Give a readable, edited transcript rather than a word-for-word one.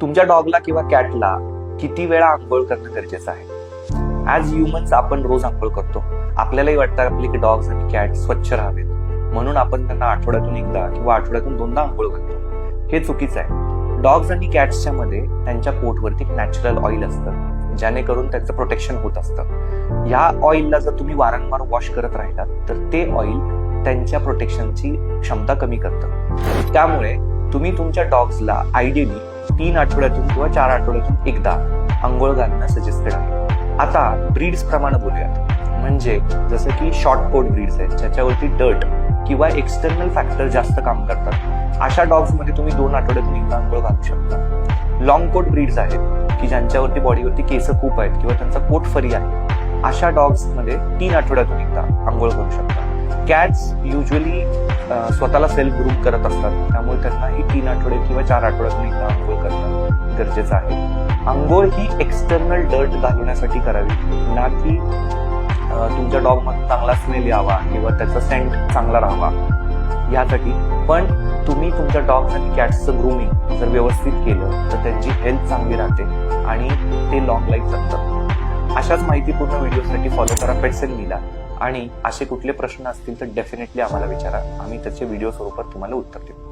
तुमच्या डॉगला किंवा कॅटला किती वेळा आंघोळ करणं गरजेचं आहे? ऍज ह्युमन्स आपण रोज आंघोळ करतो. आपल्यालाही वाटतं आपले डॉग्स आणि कॅट स्वच्छ राहावेत, म्हणून आपण त्यांना आठवड्यातून एकदा किंवा आठवड्यातून दोनदा आंघोळ घालतो. हे चुकीचं आहे. डॉग्स आणि कॅट्सच्या मध्ये त्यांच्या पोटवरती नॅचरल ऑइल असतं, ज्यानेकरून त्यांचं प्रोटेक्शन होत असतं. या ऑइलला जर तुम्ही वारंवार वॉश करत राहिलात तर ते ऑइल त्यांच्या प्रोटेक्शनची क्षमता कमी करतं. त्यामुळे तुम्ही तुमच्या डॉग्सला आयडियली 3 आठवड्यातून किंवा 4 आठवड्यातून एकदा आंघोळ घालणं सजेस्टेड आहे. आता ब्रीड्स प्रमाणे बोलूयात. म्हणजे जसं की शॉर्ट कोट ब्रीड्स आहेत, ज्याच्यावरती डर्ट किंवा एक्सटर्नल फॅक्टर जास्त काम करतात, अशा डॉग्स मध्ये तुम्ही 2 आठवड्यातून एकदा आंघोळ घालू शकता. लॉंग कोट ब्रीड्स आहेत की ज्यांच्यावरती बॉडीवरती केस खूप आहेत किंवा त्यांचा कोट फरी आहे, अशा डॉग्स मध्ये 3 आठवड्यातून एकदा आंघोळ करू शकता. कॅट्स युजली स्वतःला सेल्फ ग्रूम करत असतात, त्यामुळे त्यांनाही 3 आठवडे किंवा 4 आठवड्यातून एकदा आंघोळ करणं गरजेचं आहे. आंघोळ ही एक्सटर्नल डर्ट घालवण्यासाठी करावी, ना की तुमच्या डॉग मधून चांगला स्मेल यावा किंवा त्याचा सेंट चांगला राहावा यासाठी. पण तुम्ही तुमच्या डॉग्स आणि कॅट्सचं ग्रूमिंग जर व्यवस्थित केलं तर त्यांची हेल्थ चांगली राहते आणि ते लॉंग लाईफ जगतात. अशाच माहितीपूर्ण व्हिडिओसाठी फॉलो करा पेट्स अँड मीला. आणि असे कुठले प्रश्न असतील तर डेफिनेटली आम्हाला विचारा, आम्ही त्याचे व्हिडिओ स्वरूपात तुम्हाला उत्तर देऊ.